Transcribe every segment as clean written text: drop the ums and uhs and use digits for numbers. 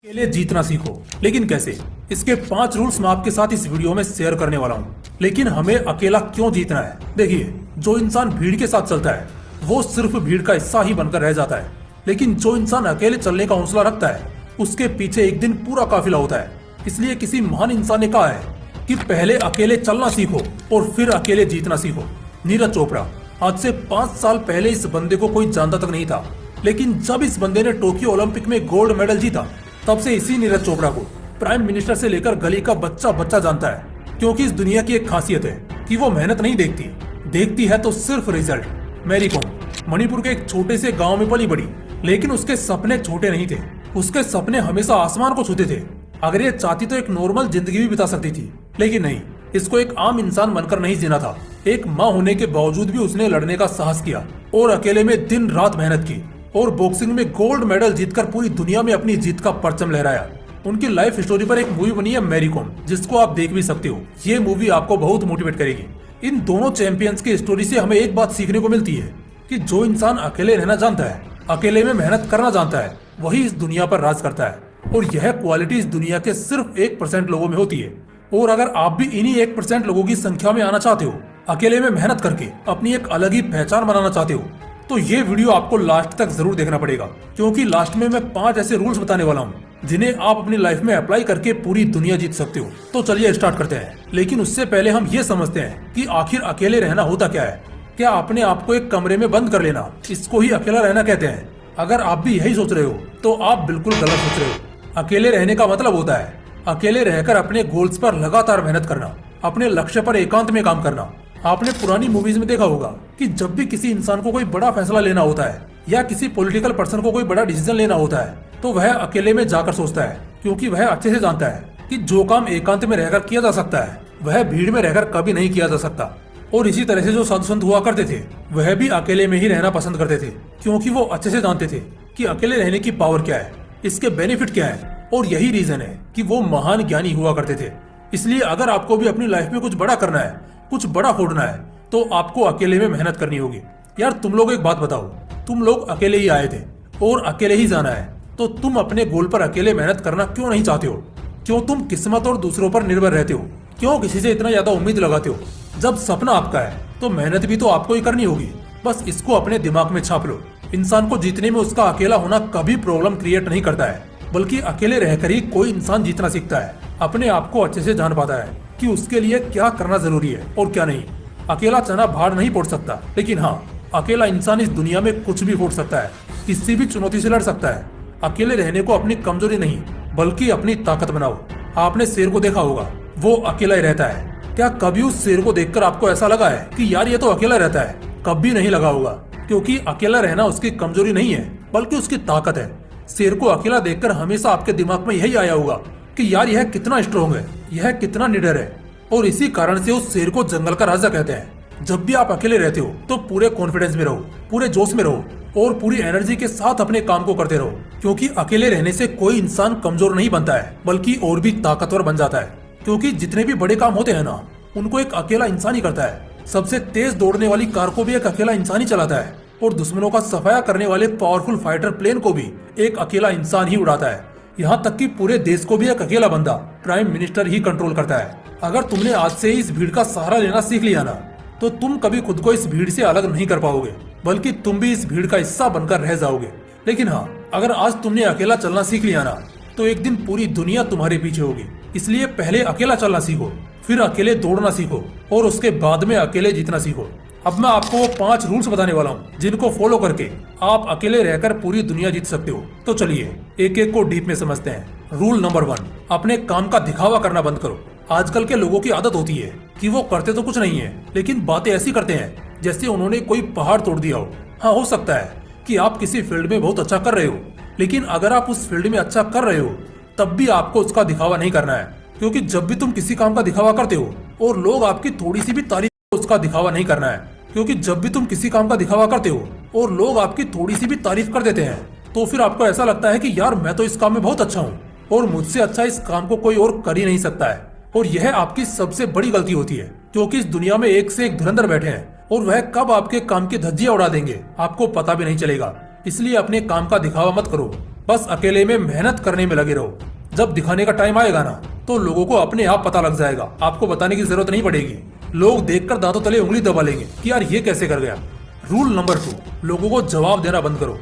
अकेले जीतना सीखो, लेकिन कैसे? इसके 5 रूल्स मैं आपके साथ इस वीडियो में शेयर करने वाला हूँ। लेकिन हमें अकेला क्यों जीतना है? देखिए, जो इंसान भीड़ के साथ चलता है वो सिर्फ भीड़ का हिस्सा ही बनकर रह जाता है, लेकिन जो इंसान अकेले चलने का हौसला रखता है उसके पीछे एक दिन पूरा काफिला होता है। इसलिए किसी महान इंसान ने कहा है कि पहले अकेले चलना सीखो और फिर अकेले जीतना सीखो। नीरज चोपड़ा। आज से 5 साल पहले इस बंदे को कोई जानता तक नहीं था, लेकिन जब इस बंदे ने टोक्यो ओलंपिक में गोल्ड मेडल जीता तब से इसी नीरज चोपड़ा को प्राइम मिनिस्टर से लेकर गली का बच्चा बच्चा जानता है। क्योंकि इस दुनिया की एक खासियत है कि वो मेहनत नहीं देखती, देखती है तो सिर्फ रिजल्ट। मैरी कॉम मणिपुर के एक छोटे से गांव में पली बड़ी, लेकिन उसके सपने छोटे नहीं थे। उसके सपने हमेशा आसमान को छूते थे। अगर ये चाहती तो एक नॉर्मल जिंदगी भी बिता सकती थी, लेकिन नहीं, इसको एक आम इंसान बनकर नहीं जीना था। एक माँ होने के बावजूद भी उसने लड़ने का साहस किया और अकेले में दिन रात मेहनत की और बॉक्सिंग में गोल्ड मेडल जीतकर पूरी दुनिया में अपनी जीत का परचम लहराया। उनकी लाइफ स्टोरी पर एक मूवी बनी है मैरी कॉम, जिसको आप देख भी सकते हो। ये मूवी आपको बहुत मोटिवेट करेगी। इन दोनों चैंपियंस की स्टोरी से हमें एक बात सीखने को मिलती है कि जो इंसान अकेले रहना जानता है, अकेले में मेहनत करना जानता है, वही इस दुनिया पर राज करता है। और यह क्वालिटी इस दुनिया के सिर्फ 1% लोगों में होती है। और अगर आप भी इन्हीं 1% लोगों की संख्या में आना चाहते हो, अकेले में मेहनत करके अपनी एक अलग ही पहचान बनाना चाहते हो, तो ये वीडियो आपको लास्ट तक जरूर देखना पड़ेगा। क्योंकि लास्ट में मैं 5 ऐसे रूल्स बताने वाला हूँ जिन्हें आप अपनी लाइफ में अप्लाई करके पूरी दुनिया जीत सकते हो। तो चलिए स्टार्ट करते हैं। लेकिन उससे पहले हम ये समझते हैं कि आखिर अकेले रहना होता क्या है। क्या अपने आप को एक कमरे में बंद कर लेना, इसको ही अकेला रहना कहते हैं? अगर आप भी यही सोच रहे हो तो आप बिल्कुल गलत सोच रहे हो। अकेले रहने का मतलब होता है अकेले रहकर अपने गोल्स पर लगातार मेहनत करना, अपने लक्ष्य पर एकांत में काम करना। आपने पुरानी मूवीज में देखा होगा कि जब भी किसी इंसान को कोई बड़ा फैसला लेना होता है या किसी पॉलिटिकल पर्सन को कोई बड़ा डिसीजन लेना होता है तो वह अकेले में जाकर सोचता है, क्योंकि वह अच्छे से जानता है कि जो काम एकांत में रहकर किया जा सकता है वह भीड़ में रहकर कभी नहीं किया जा सकता। और इसी तरह से जो साधु संत हुआ करते थे वह भी अकेले में ही रहना पसंद करते थे, क्योंकि वो अच्छे से जानते थे कि अकेले रहने की पावर क्या है, इसके बेनिफिट क्या है। और यही रीजन है कि वो महान ज्ञानी हुआ करते थे। इसलिए अगर आपको भी अपनी लाइफ में कुछ बड़ा करना है, कुछ बड़ा फोड़ना है, तो आपको अकेले में मेहनत करनी होगी। यार तुम लोग एक बात बताओ, तुम लोग अकेले ही आए थे और अकेले ही जाना है, तो तुम अपने गोल पर अकेले मेहनत करना क्यों नहीं चाहते हो? क्यों तुम किस्मत और दूसरों पर निर्भर रहते हो? क्यों किसी से इतना ज्यादा उम्मीद लगाते हो? जब सपना आपका है तो मेहनत भी तो आपको ही करनी होगी। बस इसको अपने दिमाग में छाप लो। इंसान को जीतने में उसका अकेला होना कभी प्रॉब्लम क्रिएट नहीं करता है, बल्कि अकेले रहकर ही कोई इंसान जीतना सीखता है। अपने आप को अच्छे से जान पाता है कि उसके लिए क्या करना जरूरी है और क्या नहीं। अकेला चना भाड़ नहीं फोड़ सकता, लेकिन हाँ, अकेला इंसान इस दुनिया में कुछ भी फोड़ सकता है, किसी भी चुनौती से लड़ सकता है। अकेले रहने को अपनी कमजोरी नहीं बल्कि अपनी ताकत बनाओ। आपने शेर को देखा होगा, वो अकेला ही रहता है। क्या कभी उस शेर को देखकर आपको ऐसा लगा है कि यार ये तो अकेला रहता है? कभी नहीं लगा होगा, क्योंकि अकेला रहना उसकी कमजोरी नहीं है बल्कि उसकी ताकत है। शेर को अकेला देखकर हमेशा आपके दिमाग में यही आया होगा कि यार यह कितना स्ट्रॉन्ग है, यह कितना निडर है। और इसी कारण से उस शेर को जंगल का राजा कहते हैं। जब भी आप अकेले रहते हो तो पूरे कॉन्फिडेंस में रहो, पूरे जोश में रहो और पूरी एनर्जी के साथ अपने काम को करते रहो। क्योंकि अकेले रहने से कोई इंसान कमजोर नहीं बनता है बल्कि और भी ताकतवर बन जाता है। क्योंकि जितने भी बड़े काम होते हैं ना, उनको एक अकेला इंसान ही करता है। सबसे तेज दौड़ने वाली कार को भी एक अकेला इंसान ही चलाता है और दुश्मनों का सफाया करने वाले पावरफुल फाइटर प्लेन को भी एक अकेला इंसान ही उड़ाता है। यहाँ तक कि पूरे देश को भी एक अकेला बंदा प्राइम मिनिस्टर ही कंट्रोल करता है। अगर तुमने आज से ही इस भीड़ का सहारा लेना सीख लिया ना, तो तुम कभी खुद को इस भीड़ से अलग नहीं कर पाओगे, बल्कि तुम भी इस भीड़ का हिस्सा बनकर रह जाओगे। लेकिन हाँ, अगर आज तुमने अकेला चलना सीख लिया ना, तो एक दिन पूरी दुनिया तुम्हारे पीछे होगी। इसलिए पहले अकेला चलना सीखो, फिर अकेले दौड़ना सीखो और उसके बाद में अकेले जीतना सीखो। अब मैं आपको वो 5 रूल्स बताने वाला हूँ जिनको फॉलो करके आप अकेले रहकर पूरी दुनिया जीत सकते हो। तो चलिए एक एक को डीप में समझते हैं। रूल नंबर 1, अपने काम का दिखावा करना बंद करो। आजकल के लोगों की आदत होती है कि वो करते तो कुछ नहीं है, लेकिन बातें ऐसी करते हैं जैसे उन्होंने कोई पहाड़ तोड़ दिया हो। हाँ, हो सकता है कि आप किसी फील्ड में बहुत अच्छा कर रहे हो, लेकिन अगर आप उस फील्ड में अच्छा कर रहे हो तब भी आपको उसका दिखावा नहीं करना है। क्योंकि जब भी तुम किसी काम का दिखावा करते हो और लोग आपकी थोड़ी सी भी तारीफ, उसका दिखावा नहीं करना है। क्योंकि जब भी तुम किसी काम का दिखावा करते हो और लोग आपकी थोड़ी सी भी तारीफ कर देते हैं, तो फिर आपको ऐसा लगता है कि यार मैं तो इस काम में बहुत अच्छा हूँ और मुझसे अच्छा इस काम को कोई और कर ही नहीं सकता है। और यह आपकी सबसे बड़ी गलती होती है, क्योंकि इस दुनिया में एक से एक धुरंधर बैठे हैं और वह कब आपके काम की धज्जियां उड़ा देंगे आपको पता भी नहीं चलेगा। इसलिए अपने काम का दिखावा मत करो बस अकेले में मेहनत करने में लगे रहो। जब दिखाने का टाइम आएगा ना, तो लोगों को अपने आप पता लग जाएगा, आपको बताने की जरूरत नहीं पड़ेगी। लोग देखकर दांतों तले उंगली दबा लेंगे कि यार ये कैसे कर गया। रूल नंबर 2, लोगों को जवाब देना बंद करो।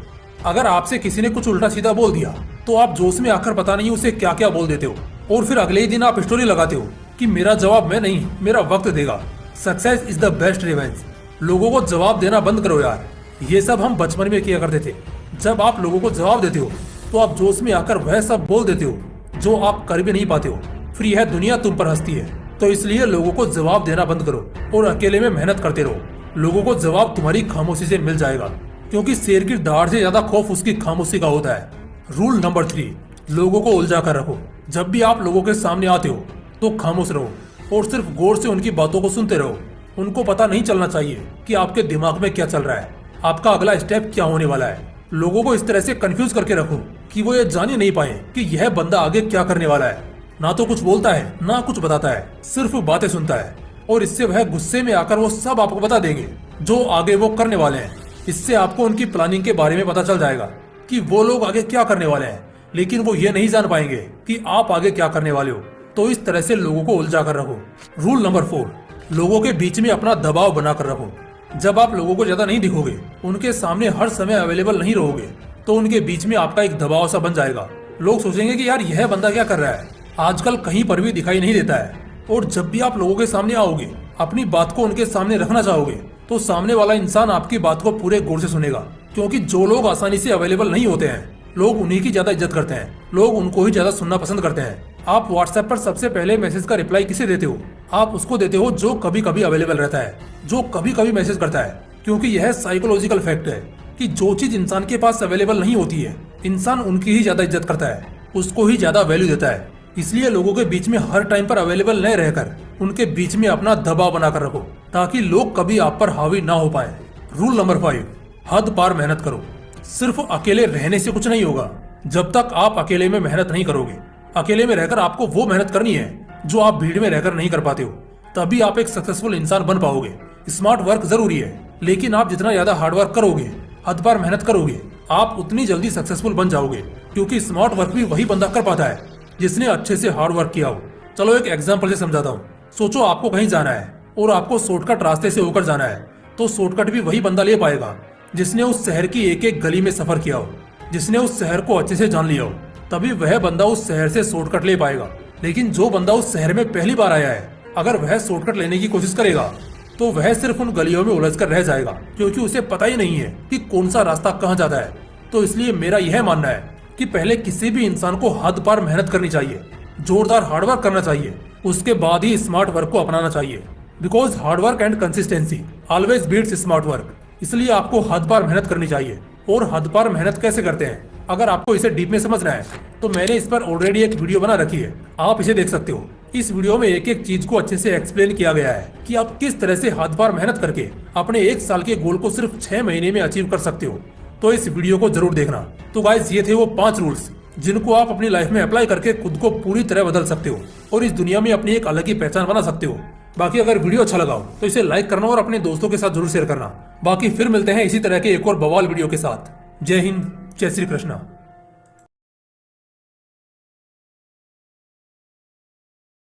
अगर आपसे किसी ने कुछ उल्टा सीधा बोल दिया तो आप जोश में आकर पता नहीं उसे क्या क्या बोल देते हो, और फिर अगले ही दिन आप स्टोरी लगाते हो कि मेरा जवाब मैं नहीं, मेरा वक्त देगा। Success is the best revenge. लोगों को जवाब देना बंद करो यार। ये सब हम बचपन में किया करते थे। जब आप लोगों को जवाब देते हो तो आप जोश में आकर वह सब बोल देते हो जो आप कर भी नहीं पाते हो। फिर यह दुनिया तुम पर हंसती है। तो इसलिए लोगों को जवाब देना बंद करो और अकेले में मेहनत करते रहो। लोगों को जवाब तुम्हारी खामोशी से मिल जाएगा, क्योंकि शेर की दाढ़ से ज्यादा खौफ उसकी खामोशी का होता है। रूल नंबर 3, लोगों को उलझा कर रखो। जब भी आप लोगों के सामने आते हो तो खामोश रहो और सिर्फ गौर से उनकी बातों को सुनते रहो। उनको पता नहीं चलना चाहिए कि आपके दिमाग में क्या चल रहा है, आपका अगला स्टेप क्या होने वाला है। लोगों को इस तरह से कंफ्यूज करके रखो कि वो ये जान ही नहीं पाए कि यह बंदा आगे क्या करने वाला है। ना तो कुछ बोलता है, ना कुछ बताता है, सिर्फ बातें सुनता है, और इससे वह गुस्से में आकर वो सब आपको बता देंगे जो आगे वो करने वाले हैं। इससे आपको उनकी प्लानिंग के बारे में पता चल जाएगा कि वो लोग आगे क्या करने वाले हैं, लेकिन वो ये नहीं जान पाएंगे कि आप आगे क्या करने वाले हो। तो इस तरह से लोगों को उलझा कर रखो। रूल नंबर 4, लोगों के बीच में अपना दबाव बनाकर रखो। जब आप लोगों को ज्यादा नहीं दिखोगे, उनके सामने हर समय अवेलेबल नहीं रहोगे, तो उनके बीच में आपका एक दबाव सा बन जाएगा। लोग सोचेंगे कि यार यह बंदा क्या कर रहा है, आजकल कहीं पर भी दिखाई नहीं देता है। और जब भी आप लोगों के सामने आओगे, अपनी बात को उनके सामने रखना चाहोगे, तो सामने वाला इंसान आपकी बात को पूरे गौर से सुनेगा। क्योंकि जो लोग आसानी से अवेलेबल नहीं होते हैं, लोग उन्हीं की ज्यादा इज्जत करते हैं, लोग उनको ही ज्यादा सुनना पसंद करते हैं। आप व्हाट्सएप पर सबसे पहले मैसेज का रिप्लाई किसे देते हो? आप उसको देते हो जो कभी कभी अवेलेबल रहता है, जो कभी कभी मैसेज करता है। क्योंकि यह साइकोलॉजिकल फैक्ट है कि जो चीज इंसान के पास अवेलेबल नहीं होती है, इंसान उनकी ही ज्यादा इज्जत करता है, उसको ही ज्यादा वैल्यू देता है। इसलिए लोगों के बीच में हर टाइम पर अवेलेबल न रहकर उनके बीच में अपना दबाव बनाकर रखो, ताकि लोग कभी आप पर हावी ना हो पाए। रूल नंबर 5, हद पार मेहनत करो। सिर्फ अकेले रहने से कुछ नहीं होगा जब तक आप अकेले में मेहनत नहीं करोगे। अकेले में रहकर आपको वो मेहनत करनी है जो आप भीड़ में रहकर नहीं कर पाते हो, तभी आप एक सक्सेसफुल इंसान बन पाओगे। स्मार्ट वर्क जरूरी है, लेकिन आप जितना ज्यादा हार्ड वर्क करोगे, हद पार मेहनत करोगे, आप उतनी जल्दी सक्सेसफुल बन जाओगे। क्योंकि स्मार्ट वर्क भी वही बंदा कर पाता है जिसने अच्छे से हार्ड वर्क किया हो। चलो एक एग्जांपल से समझाता हूँ। सोचो आपको कहीं जाना है और आपको शॉर्टकट रास्ते से होकर जाना है, तो शॉर्टकट भी वही बंदा ले पाएगा जिसने उस शहर की एक एक गली में सफर किया हो, जिसने उस शहर को अच्छे से जान लिया हो। तभी वह बंदा उस शहर से शॉर्टकट ले पाएगा। लेकिन जो बंदा उस शहर में पहली बार आया है, अगर वह शॉर्टकट लेने की कोशिश करेगा तो वह सिर्फ उन गलियों में उलझ कर रह जाएगा, क्योंकि उसे पता ही नहीं है कि कौन सा रास्ता कहाँ जाता है। तो इसलिए मेरा यह मानना है कि पहले किसी भी इंसान को हद पार मेहनत करनी चाहिए, जोरदार हार्डवर्क करना चाहिए, उसके बाद ही स्मार्ट वर्क को अपनाना चाहिए। Because hard work and consistency always beats smart work. इसलिए आपको हद पार मेहनत करनी चाहिए। और हद पार मेहनत कैसे करते हैं, अगर आपको इसे डीप में समझना है तो मैंने इस पर ऑलरेडी एक वीडियो बना रखी है, आप इसे देख सकते हो। इस वीडियो में एक एक चीज को अच्छे से एक्सप्लेन किया गया है कि आप किस तरह से हद पार मेहनत करके अपने 1 साल के गोल को सिर्फ 6 महीने में अचीव कर सकते हो। तो इस वीडियो को जरूर देखना। तो गाइस, ये थे वो 5 रूल्स जिनको आप अपनी लाइफ में अप्लाई करके खुद को पूरी तरह बदल सकते हो और इस दुनिया में अपनी एक अलग ही पहचान बना सकते हो। बाकी अगर वीडियो अच्छा लगा हो तो इसे लाइक करना और अपने दोस्तों के साथ जरूर शेयर करना। बाकी फिर मिलते हैं इसी तरह के एक और बवाल वीडियो के साथ। जय हिंद, जय श्री कृष्णा।